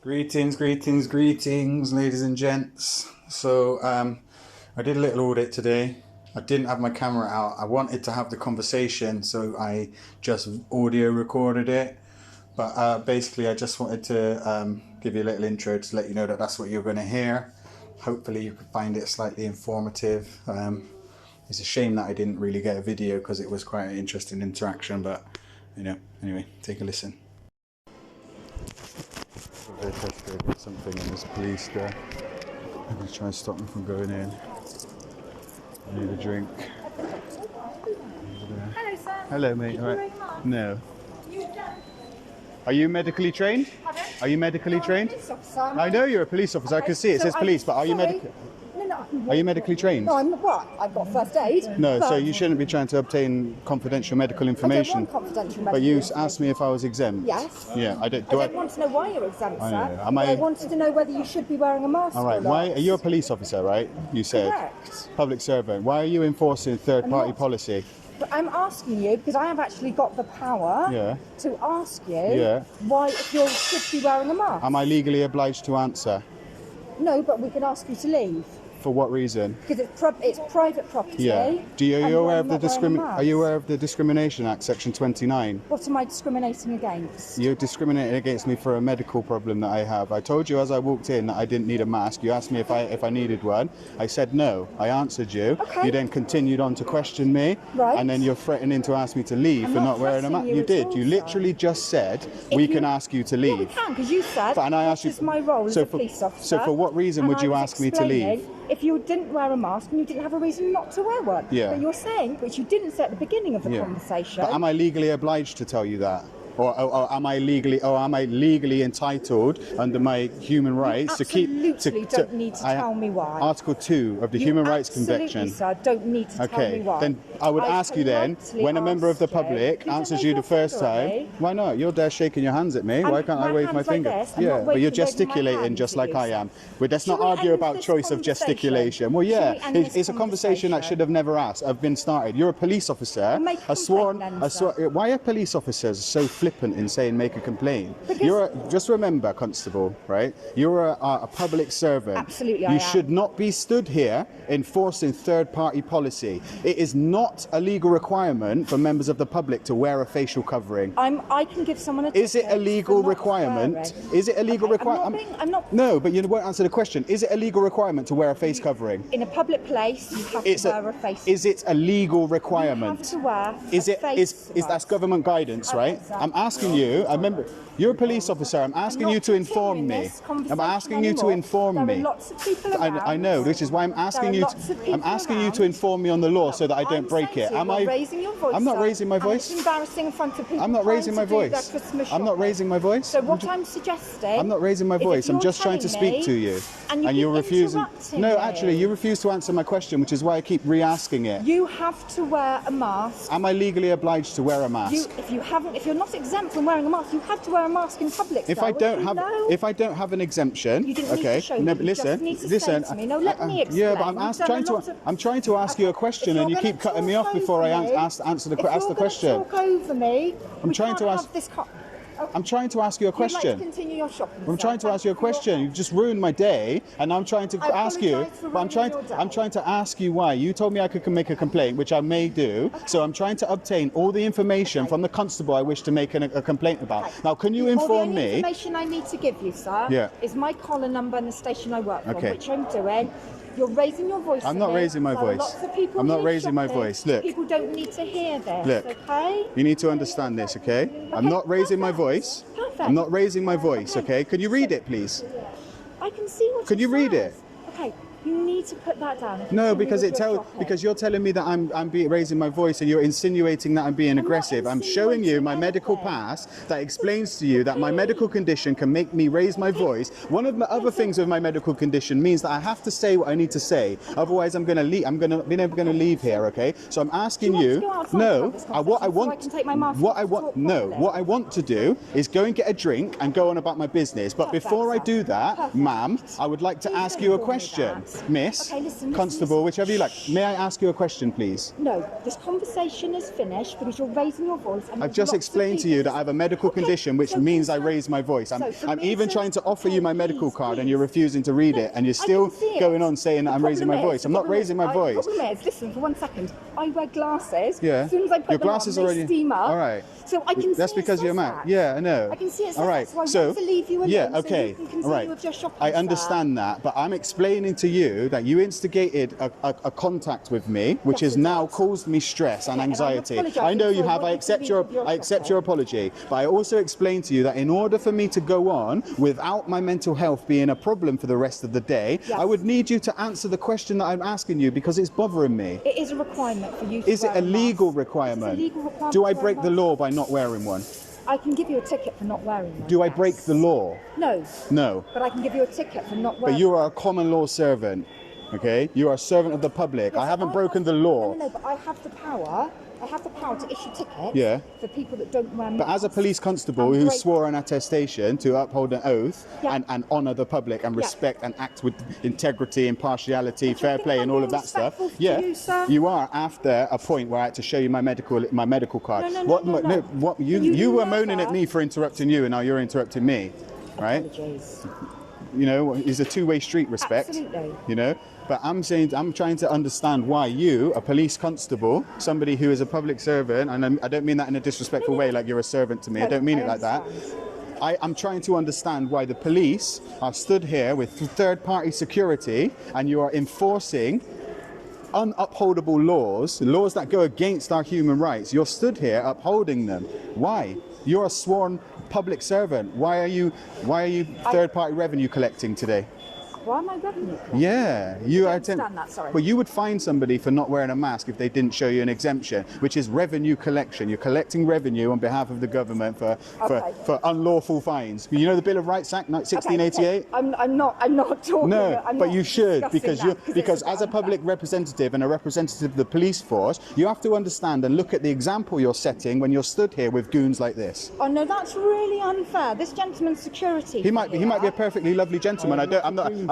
Greetings, greetings, greetings, ladies and gents. So, I did a little audit today. I didn't have my camera out. I wanted to have the conversation, so I just audio recorded it. But basically, I just wanted to give you a little intro to let you know that that's what you're going to hear. Hopefully, you could find it slightly informative. It's a shame that I didn't really get a video because it was quite an interesting interaction. But, you know, anyway, take a listen. Tesco did something and there's police there. I'm going to try and stop them from going in. I need a drink. Hello, sir. Hello, mate. All right. No. Are you medically trained? Pardon? Are you medically trained? Police officer. I know you're a police officer. Okay, I can see it says police, but are you medically? Are you medically trained? No, I'm not. What? I've got first aid. No, so you shouldn't be trying to obtain confidential medical information. I don't want confidential medical But you information. asked me if I was exempt. Yes. Yeah, I don't. I don't want to know why you're exempt, sir. I know. I wanted to know whether you should be wearing a mask. All right. or not. Why are you a police officer, right? You said. Correct. Public servant. Why are you enforcing third-party not. policy? But I'm asking you because I have actually got the power to ask you why if you should be wearing a mask. Am I legally obliged to answer? No, but we can ask you to leave. For what reason? Because it's private property. Yeah. Are you aware of the Are you aware of the Discrimination Act, Section 29? What am I discriminating against? You're discriminating against me for a medical problem that I have. I told you as I walked in that I didn't need a mask. You asked me if I needed one. I said no. I answered you. Okay. You then continued on to question me. Right. And then you're threatening to ask me to leave for not wearing a mask. You did. You literally just said we can ask you to leave. Well, we can, because you said and I asked you, this is my role as a police officer. So for what reason would you ask me to leave? If you didn't wear a mask and you didn't have a reason not to wear one. Yeah. But you're saying, which you didn't say at the beginning of the conversation. But am I legally obliged to tell you that? Or am I legally entitled under my human rights to keep? Absolutely don't need to tell me why. Article 2 of the Human Rights Convention. Sir, don't need to tell me why. Then I would ask you then, when a member of the public answers you the first time, why not? You're there shaking your hands at me. Why can't I wave my finger? Yeah, but you're gesticulating just like I am. But let's not argue about choice of gesticulation. Well, yeah, it's a conversation that should have never been started. You're a police officer, a sworn. Why are police officers so flippant in saying make a complaint? Just remember, Constable, right? You're a public servant. Absolutely, You should not be stood here enforcing third-party policy. It is not a legal requirement for members of the public to wear a facial covering. I can give someone a ticket. Is it a legal requirement? Is it a legal requirement? I'm not. No, but you won't answer the question. Is it a legal requirement to wear a face covering? In a public place, you have to wear a face. Is it a legal requirement? You have to wear Is that's government guidance, right? I'm asking you. I remember you're a police officer. I'm asking you to inform me. I'm asking you to inform me. There are lots of people around. I know, which is why I'm asking you. I'm asking you to inform me on the law so that I don't break it. Am I raising your voice? I'm not raising my voice. It's embarrassing in front of people. I'm not raising my voice. I'm not raising my voice. So what I'm suggesting. I'm not raising my voice. I'm just trying to speak to you. And you're refusing. No, actually, you refuse to answer my question, which is why I keep re-asking it. You have to wear a mask. Am I legally obliged to wear a mask? If you're not exempt from wearing a mask, you have to wear a mask in public. If I don't have an exemption, you didn't need to show me. Listen. To me. No, let me explain. Yeah, but I'm trying to ask you a question, and you keep cutting me off before I ask the question. Talk over me. I'm trying to ask. I'm trying to ask you a question. You'd like to continue your shopping. I'm trying to ask you a question. You've just ruined my day, and I'm trying to ask you. But I'm trying to ask you why. You told me I could make a complaint, which I may do. Okay. So I'm trying to obtain all the information from the constable I wish to make a complaint about. Okay. Now, can you inform me? The information I need to give you, sir, is my collar number and the station I work for, which I'm doing. You're raising your voice. I'm not raising my voice. Lots of people I'm not raising my voice. Look. People don't need to hear this. Look. Okay. You need to understand this, okay? I'm not raising my voice. Perfect. I'm not raising my voice, okay? Can you read it, please? I can see what. Can you read it? Okay. You need to put that down. No, because you're telling me that I'm raising my voice, and you're insinuating that I'm being aggressive. I'm showing you my medical pass that explains to you that my medical condition can make me raise my voice. One of the other things with my medical condition means that I have to say what I need to say. Otherwise, I'm going to leave. I'm never going to leave here. Okay? So I'm asking you. No, what I want to do is go and get a drink and go on about my business. But before I do that, ma'am, I would like to ask you a question. Miss, Okay, listen, Constable, whichever you like. May I ask you a question, please? No, this conversation is finished because you're raising your voice. And I've just explained to you that I have a medical condition, which means I raise my voice. I'm even trying to offer you my medical card and you're refusing to read it, and you're still going on saying that I'm raising my voice. I'm not raising my voice. The problem is, listen, for 1 second, I wear glasses. Yeah. As soon as I put them on, they steam up. All right. So I can see That's because you're mad. Yeah, I know. I can see it. All right. So I want to leave you alone. Yeah, okay. So you can continue with your shopping. I understand that, but I'm explaining to you that you instigated a contact with me, which has now caused me stress and anxiety. I know you have. I accept your apology, but I also explained to you that in order for me to go on without my mental health being a problem for the rest of the day, I would need you to answer the question that I'm asking you because it's bothering me. It is a requirement for you to Is it a legal requirement? It's a legal requirement. Do I break the law by not wearing one? I can give you a ticket for not wearing one. Do I break the law? No. No. But I can give you a ticket for not wearing. But you are a common law servant, okay? You are a servant of the public. Yes, I haven't broken the law. No, but I have the power. I have the power to issue tickets for people that don't wear masks. But as a police constable who swore an attestation to uphold an oath and honour the public and respect and act with integrity, impartiality, fair play and all of that stuff, you are after a point where I had to show you my medical card. No. You were moaning at me for interrupting you, and now you're interrupting me, right? Apologies. You know, it's a two-way street, respect. Absolutely. You know, but I'm trying to understand why you, a police constable, somebody who is a public servant, and I don't mean that in a disrespectful way, like you're a servant to me. I don't mean it like that. I'm trying to understand why the police are stood here with third-party security, and you are enforcing unupholdable laws that go against our human rights. You're stood here upholding them. Why? You're a sworn public servant. Why are you third-party revenue collecting today? Why am I revenue collecting? Yeah, you I understand that, sorry. Well, you would fine somebody for not wearing a mask if they didn't show you an exemption, which is revenue collection. You're collecting revenue on behalf of the government for unlawful fines. You know the Bill of Rights Act, 1688. I'm not talking. No, I'm but not you should because as a unfair. public representative and a representative of the police force, you have to understand and look at the example you're setting when you're stood here with goons like this. Oh no, that's really unfair. This gentleman's security. He might be a perfectly lovely gentleman.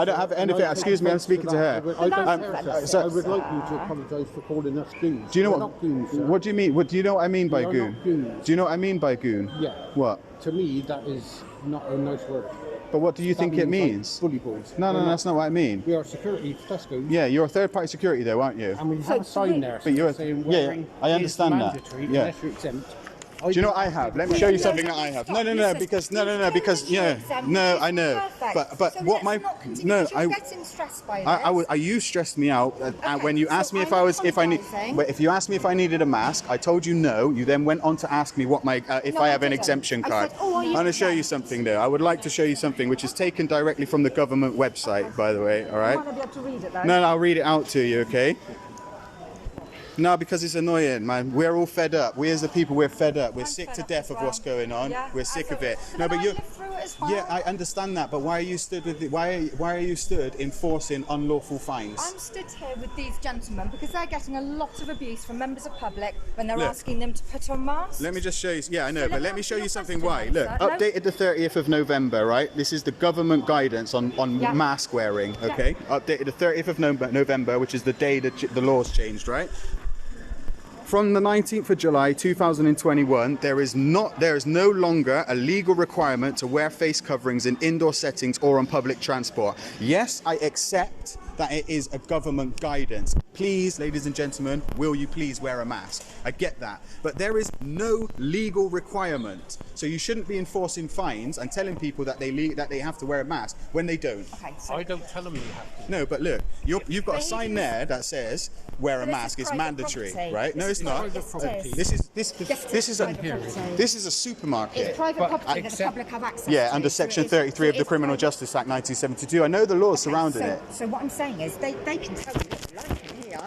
I don't have anything. Excuse me, I'm speaking to her. I would like you to apologise for calling us goons. Do you know We're not goons, sir. what do you mean? Do you know what I mean by We are goon? not goons. Do you know what I mean by goon? Yeah. What? To me, that is not a nice word. But what do you think it means means? like bully boys. No, that's not what I mean. We are security for Tesco. Yeah, you're a third-party security though, aren't you? And we have a sign there saying wearing I understand that. mandatory Yeah. unless you're exempt. Do you know what I have? Let me show you something that I have. No, because I know. But what my getting stressed by this. you stressed me out when you asked me if you asked me if I needed a mask. I told you no. You then went on to ask me what my if I have an exemption card. I'm going to show you something though. I would like to show you something which is taken directly from the government website, by the way. All right. I'm not be able to read it though. No, I'll read it out to you. Okay. No, because it's annoying, man. We're all fed up. We as the people, we're fed up. We're sick to death of what's going on. Yeah. We're sick of it. No, But but you you. live through it as well. Yeah, I understand that, but why are you stood with why are you stood enforcing unlawful fines? I'm stood here with these gentlemen because they're getting a lot of abuse from members of public when they're asking them to put on masks. Let me just show you. Yeah, I know, So but let let me me show answer you your something. question, Why? Look, sir. No. updated the 30th of November, right? This is the government guidance on mask wearing. Okay, updated the 30th of November, which is the day that the laws changed, right? From the 19th of July 2021, there is no longer a legal requirement to wear face coverings in indoor settings or on public transport. Yes, I accept that it is a government guidance. Please, ladies and gentlemen, will you please wear a mask? I get that. But there is no legal requirement. So you shouldn't be enforcing fines and telling people that they have to wear a mask when they don't. Okay, so I don't tell them you have to. No, but look, you've got a sign there that says wear a mask is mandatory, right? No, it's not. This is a supermarket. it's private property that the public have access to. Yeah, under Section 33 of the Criminal Justice Act 1972. I know the laws surrounding it. So what I'm saying is they can tell you what you like in here.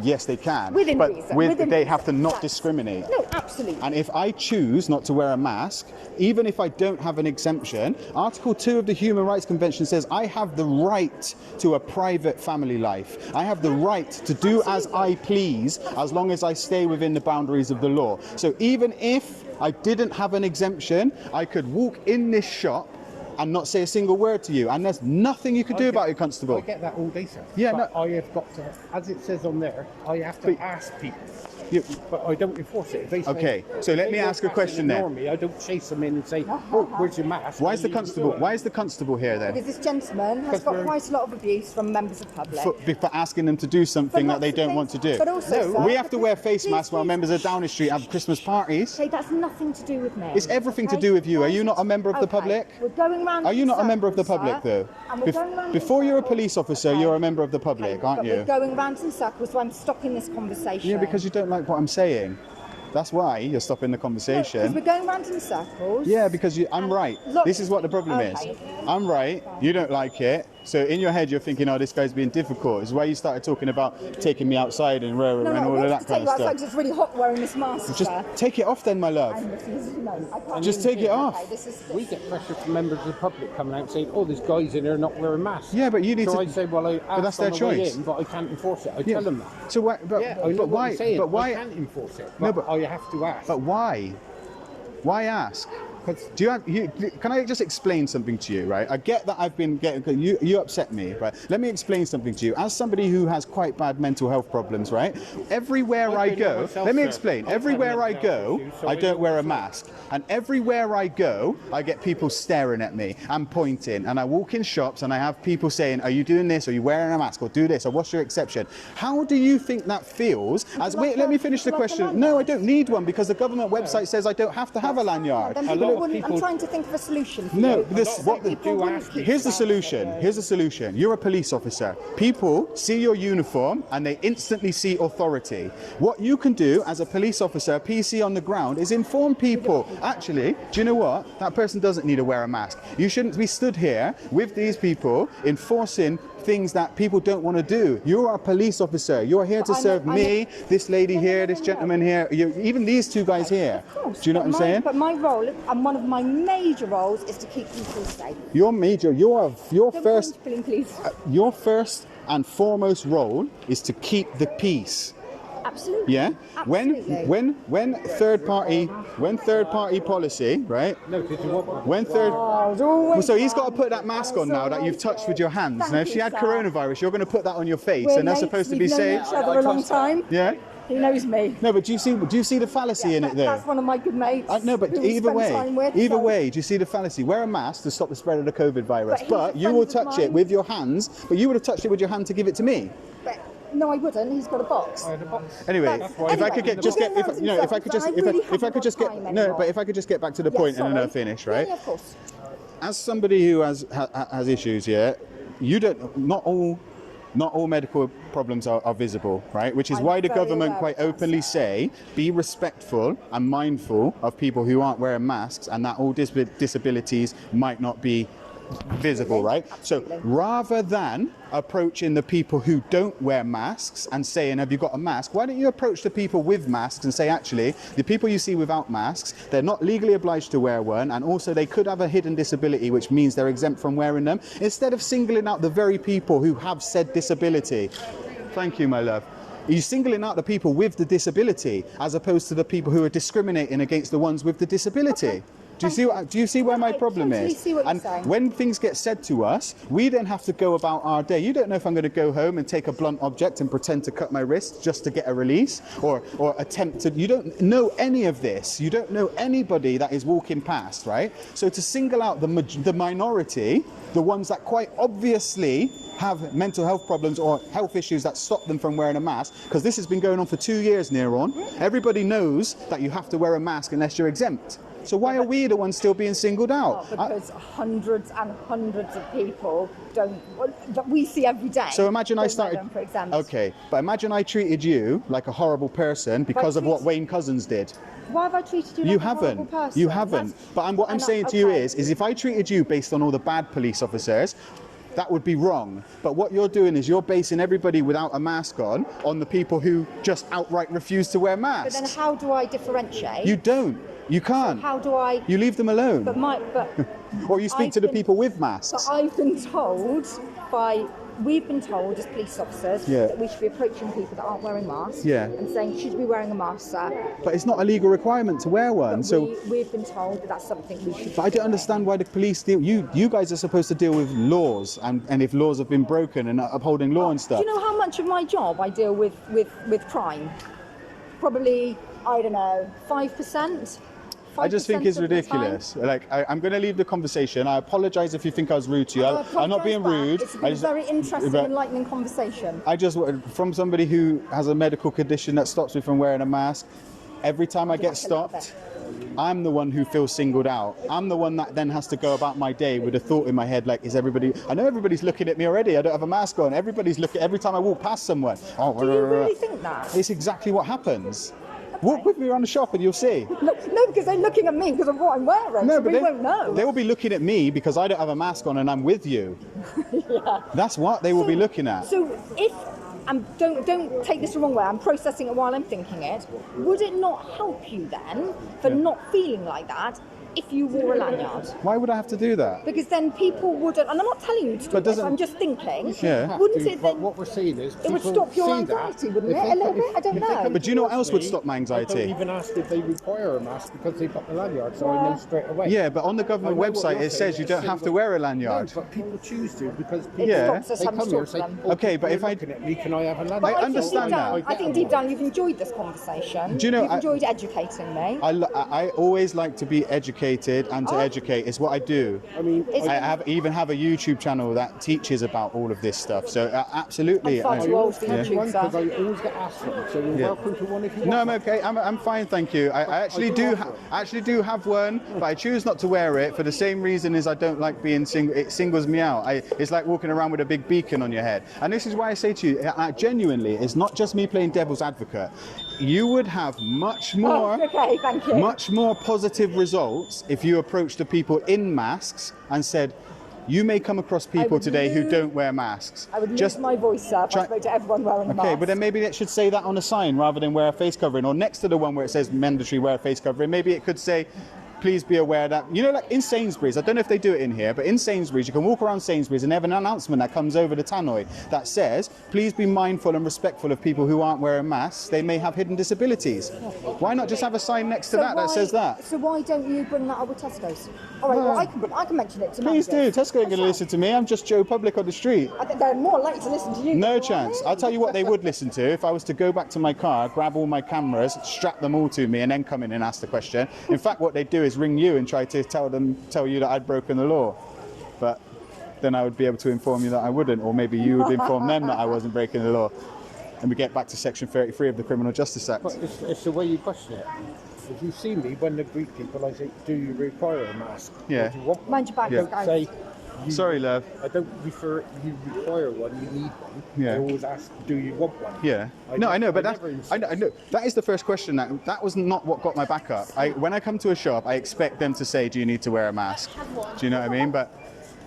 Yes, they can. Within but reason. They have to not discriminate. No, absolutely. And if I choose not to wear a mask, even if I don't have an exemption, Article 2 of the Human Rights Convention says I have the right to a private family life. I have the right to do as I please as long as I stay within the boundaries of the law. So even if I didn't have an exemption, I could walk in this shop and not say a single word to you, and there's nothing you can do about it, Constable. I get that all day, sir. Yeah, but no. I have got to, as it says on there, I have to ask people. But I don't enforce it. If they say, Okay, so let me ask a question then. Me, I don't chase them in and say, "Oh, where's your mask?" Why is the constable? Why is the constable here then? Because this gentleman has got quite a lot of abuse from members of the public. For asking them to do something that they don't want to do. But also, sir, we have to wear face masks while members of Downing Street have Christmas parties. Okay, that's nothing to do with me. It's everything to do with you. Are you not a member of the public? We're going round. Are you not a member of the circles, public sir, though? and we're going round in Before you're a circles. police officer, you're a member of the public, aren't but you? We're going round in circles, so I'm stopping this conversation. Yeah, because you don't like what I'm saying. That's why you're stopping the conversation. Because we're going round in circles. Yeah, because I'm right. Look, This is what the problem is. I'm right. You don't like it. So in your head, you're thinking, oh, this guy's being difficult. It's why you started talking about taking me outside and all of that kind of stuff. It's really hot wearing this mask. Just take it off then, my love. Just take it off. We get pressure from members of the public coming out saying, "Oh, there's guys in there not wearing masks." Yeah, but you need so to. I say, "Well, but that's their choice. But I can't enforce it." I tell them that. So why? But, Yeah, I know but what why? you're saying. But why? I can't enforce it. No, but I have to ask. But why? Why ask? Do you have? Can I just explain something to you, right? I get that I've been getting you upset me, right? Let me explain something to you. As somebody who has quite bad mental health problems, right? Everywhere I go, let me explain. Everywhere I go, I don't wear a mask, and everywhere I go, I get people staring at me and pointing. And I walk in shops and I have people saying, "Are you doing this? Are you wearing a mask? Or do this? Or what's your exception?" How do you think that feels? Wait, let me finish the question. No, I don't need one because the government website says I don't have to have a lanyard. I'm trying to think of a solution. No, here's the solution. Here's the solution. You're a police officer. People see your uniform and they instantly see authority. What you can do as a police officer, PC on the ground, is inform people. Actually, do you know what? That person doesn't need to wear a mask. You shouldn't be stood here with these people enforcing things that people don't want to do. You're a police officer. You're here to serve me, this lady here, this gentleman here, even these two guys here. Do you know what I'm saying? But my role, and one of my major roles, is to keep people safe. Your first, Please. your first and foremost role is to keep the peace. Absolutely. Yeah. Absolutely. When third party policy, right? No, did you want one? When third. So he's got to put that mask on now that you've touched with your hands. Now, if she had coronavirus, you're going to put that on your face, and they're supposed to be safe. We've known each other a long time. Yeah. He knows me. No, but do you see the fallacy in it there? That's one of my good mates. No, but either way, do you see the fallacy? Wear a mask to stop the spread of the COVID virus, but you will touch it with your hands. But you would have touched it with your hand to give it to me. No, I wouldn't. He's got a box. Anyway, if I could just get back to the point and then I'll finish, right? Yeah, of course. As somebody who has issues, yeah, not all medical problems are visible, right? Which is why the government quite openly say, be respectful and mindful of people who aren't wearing masks, and that all disabilities might not be visible, right? Absolutely. So rather than approaching the people who don't wear masks and saying, have you got a mask? Why don't you approach the people with masks and say, actually, the people you see without masks, they're not legally obliged to wear one, and also they could have a hidden disability, which means they're exempt from wearing them, instead of singling out the very people who have said disability. Thank you, my love. You're singling out the people with the disability as opposed to the people who are discriminating against the ones with the disability. Okay. Do you see where my problem is? See what you're saying. When things get said to us, we then have to go about our day. You don't know if I'm going to go home and take a blunt object and pretend to cut my wrist just to get a release, or attempt to. You don't know any of this. You don't know anybody that is walking past, right? So to single out the minority, the ones that quite obviously have mental health problems or health issues that stop them from wearing a mask, because this has been going on for 2 years near on. Everybody knows that you have to wear a mask unless you're exempt. So why are we the ones still being singled out? Because hundreds and hundreds of people that we see every day. So imagine I started. For example. Okay, but imagine I treated you like a horrible person because of what Wayne Couzens did. Why have I treated you like a horrible person? You haven't. But what I'm saying to you is if I treated you based on all the bad police officers, that would be wrong. But what you're doing is you're basing everybody without a mask on the people who just outright refuse to wear masks. But then how do I differentiate? You don't. You can't. So how do I? You leave them alone. But or you speak to the people with masks. But I've been told by we've been told as police officers that we should be approaching people that aren't wearing masks and saying, should you be wearing a mask, sir? But it's not a legal requirement to wear one. But we've been told that that's something we should. But I don't understand why the police deal. You guys are supposed to deal with laws, and if laws have been broken and upholding law and stuff. Do you know how much of my job I deal with crime? Probably, I don't know, 5%. I just think it's ridiculous. Like, I'm going to leave the conversation. I apologise if you think I was rude to you. I'm not being rude. It's been a very interesting, enlightening conversation. I just, from somebody who has a medical condition that stops me from wearing a mask, every time I get stopped, I'm the one who feels singled out. I'm the one that then has to go about my day with a thought in my head like, is everybody... I know everybody's looking at me already. I don't have a mask on. Everybody's looking every time I walk past someone. Do you really think that? It's exactly what happens. Walk with me around the shop and you'll see. No, because they're looking at me because of what I'm wearing. No, so but we won't know. They will be looking at me because I don't have a mask on and I'm with you. Yeah. That's what they will be looking at. So if, and don't take this the wrong way, I'm processing it while I'm thinking it, would it not help you then for not feeling like that if you wore a lanyard? Why would I have to do that? Because then people wouldn't, and I'm not telling you to do this, I'm just thinking, wouldn't it then, what we're seeing is it would stop your anxiety, wouldn't it? A little bit? I don't know. But do you know what else would stop my I anxiety? don't even ask if they require a mask because they've got the lanyard, so I know straight away. Yeah, but on the government website it says you don't have to wear a lanyard. No, but people choose to because It people, stops us they having come to here talk and to say, them. Okay, but if I... looking at me, can I have a lanyard? I understand that. I think deep down you've enjoyed this conversation. Do you know, you've enjoyed educating me. I always like to be educated and to educate. It's what I do. I mean, even have a YouTube channel that teaches about all of this stuff. So absolutely. I'm far too old for YouTube, because sir. I always get asked them, so you're welcome to one if you want. No, I'm okay. I'm fine, thank you. I actually do have one, but I choose not to wear it for the same reason as I don't like being single. It singles me out. It's like walking around with a big beacon on your head. And this is why I say to you, genuinely, it's not just me playing devil's advocate. You would have much more, thank you. much more positive results if you approached the people in masks and said, you may come across people today who don't wear masks. I would lose my voice, sir, if I spoke to everyone wearing a mask. Okay, but then maybe it should say that on a sign rather than wear a face covering, or next to the one where it says mandatory wear a face covering, maybe it could say, please be aware that, you know, like in Sainsbury's, I don't know if they do it in here, but in Sainsbury's, you can walk around Sainsbury's and they have an announcement that comes over the tannoy that says, please be mindful and respectful of people who aren't wearing masks. They may have hidden disabilities. Why not just have a sign next to that says that? So why don't you bring that up with Tesco's? All right, well, I can mention it to Please do. managers. Tesco ain't going to listen to me. I'm just Joe Public on the street. I think they're more likely to listen to you. No than chance. I. I'll tell you what they would listen to if I was to go back to my car, grab all my cameras, strap them all to me, and then come in and ask the question. In fact, what they'd do is ring you and try to tell you that I'd broken the law. But then I would be able to inform you that I wouldn't, or maybe you would inform them that I wasn't breaking the law. And we get back to Section 33 of the Criminal Justice Act. But it's the way you question it. If you see me, when they greet people, I say, do you require a mask? Yeah. Or do you want one? Mind your back, I don't guys. say, Sorry, love. I don't refer, you require one, you need one. Yeah. I always ask, do you want one? Yeah. I know, but I know that is the first question. That was not what got my back up. When I come to a shop, I expect them to say, do you need to wear a mask? Do you know what I mean? But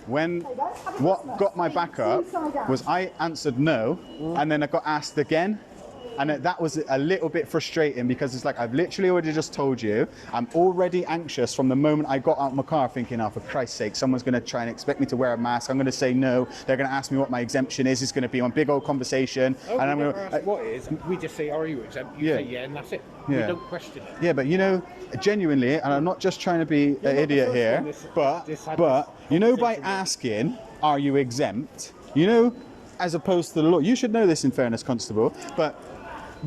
what got my back up was I answered no, and then I got asked again. And that was a little bit frustrating because it's like, I've literally already just told you, I'm already anxious from the moment I got out of my car thinking, oh, for Christ's sake, someone's going to try and expect me to wear a mask. I'm going to say no. They're going to ask me what my exemption is. It's going to be one big old conversation. Oh, and I'm going to ask what it is. We just say, are you exempt? You say yeah, and that's it. We don't question it. Yeah, but you know, genuinely, and I'm not just trying to be an idiot here, but you know, by asking, are you exempt? You know, as opposed to the law, you should know this in fairness, Constable, but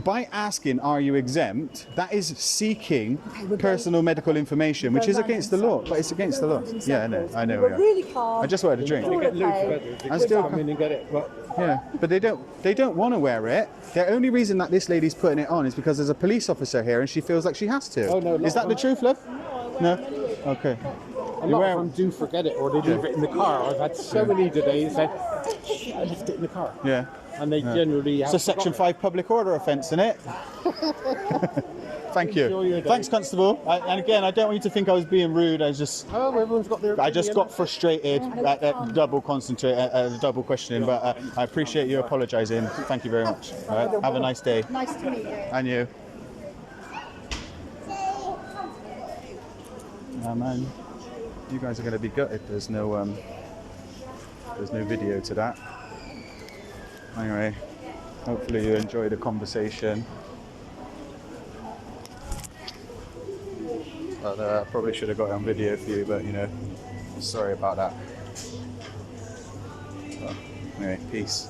by asking, are you exempt, that is seeking personal medical information, which is against the law. But it's against the law. Yeah, I know. We're really calm. I just wanted a drink. I still come in and get it, but yeah, but they don't want to wear it. The only reason that this lady's putting it on is because there's a police officer here and she feels like she has to. Oh, no, is that the truth, love? No. Okay. A lot of them do forget it, or they leave it in the car. I've had so many today that said, I left it in the car. Yeah. And they generally have. It's a Section 5 public order offence, isn't it? Thank you. Thanks, Constable. And again, I don't want you to think I was being rude. I just. Oh, everyone's got their. I just got frustrated at double questioning, but I appreciate you apologising. Thank you very much. All right. Have a nice day. Nice to meet you. And you. Oh, man. You guys are going to be gutted. There's no video to that. Anyway, hopefully you enjoy the conversation. But probably should have got it on video for you, but you know, sorry about that. So, anyway, peace.